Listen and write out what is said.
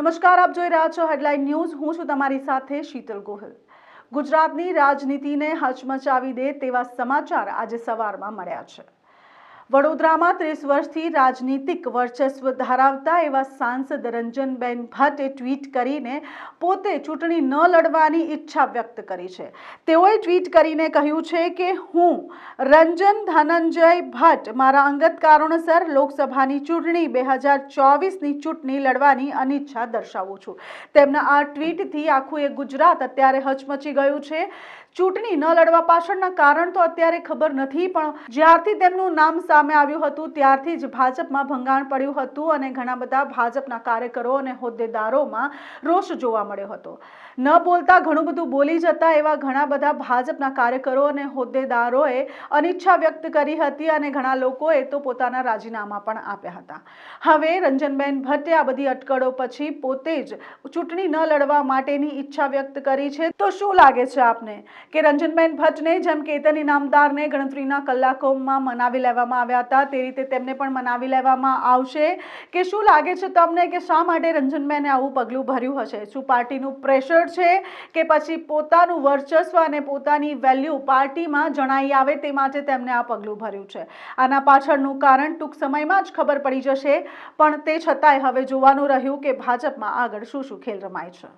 નમસ્કાર, આપ જોઈ રહ્યા છો હેડલાઇન ન્યૂઝ। હું છું તમારી સાથે શીતલ ગોહિલ। ગુજરાતની રાજનીતિને હચમચાવી દે તેવા સમાચાર આજે સવારમાં મળ્યા છે। વડોદરામાં 30 વર્ષથી રાજનીતિક વર્ચસ્વ ધરાવતા એવા સાંસદ રંજનબેન ભટ્ટે ટ્વીટ કરીને પોતે ચૂંટણી ન લડવાની ઈચ્છા વ્યક્ત કરી છે। તેઓએ ટ્વીટ કરીને કહ્યું છે કે હું રંજન ધનંજય ભટ્ટ મારા અંગત કારણોસર લોકસભાની ચૂંટણી 2024ની ચૂંટણી લડવાની અનિચ્છા દર્શાવું છું। તેમના આ ટ્વીટથી આખું ગુજરાત અત્યારે હચમચી ગયું છે। ચૂંટણી ન લડવા પાછળના કારણ તો અત્યારે ખબર નથી, પણ જ્યારથી તેમનું નામ સામે આવ્યું હતું ત્યારથી જ ભાજપમાં ભંગાણ પડ્યું હતું અને ઘણા બધા ભાજપના કાર્યકરો અને હોદ્દેદારોમાં રોષ જોવા મળ્યો હતો। ન બોલતા ઘણું બધું બોલી જતા એવા ઘણા બધા ભાજપના કાર્યકરો અને હોદ્દેદારોએ અનિચ્છા વ્યક્ત કરી હતી અને ઘણા લોકોએ તો પોતાના રાજીનામા પણ આપ્યા હતા। હવે રંજનબેન ભટ્ટે આ બધી અટકળો પછી પોતે જ ચૂંટણી ન લડવા માટેની ઈચ્છા વ્યક્ત કરી છે। તો શું લાગે છે આપને કે રંજનબેન ભટ્ટને જેમ કેતન ઇનામદારને ગણતરીના કલાકોમાં મનાવી લેવામાં આવ્યા હતા તે રીતે તેમને પણ મનાવી લેવામાં આવશે કે શું લાગે છે તમને કે શા માટે રંજનબેને આવું પગલું ભર્યું હશે? શું પાર્ટીનું પ્રેશર છે કે પછી પોતાનું વર્ચસ્વ અને પોતાની વેલ્યુ પાર્ટીમાં જણાઈ આવે તે માટે તેમને આ પગલું ભર્યું છે? આના પાછળનું કારણ ટૂંક સમયમાં જ ખબર પડી જશે, પણ તે છતાંય હવે જોવાનું રહ્યું કે ભાજપમાં આગળ શું ખેલ રમાય છે।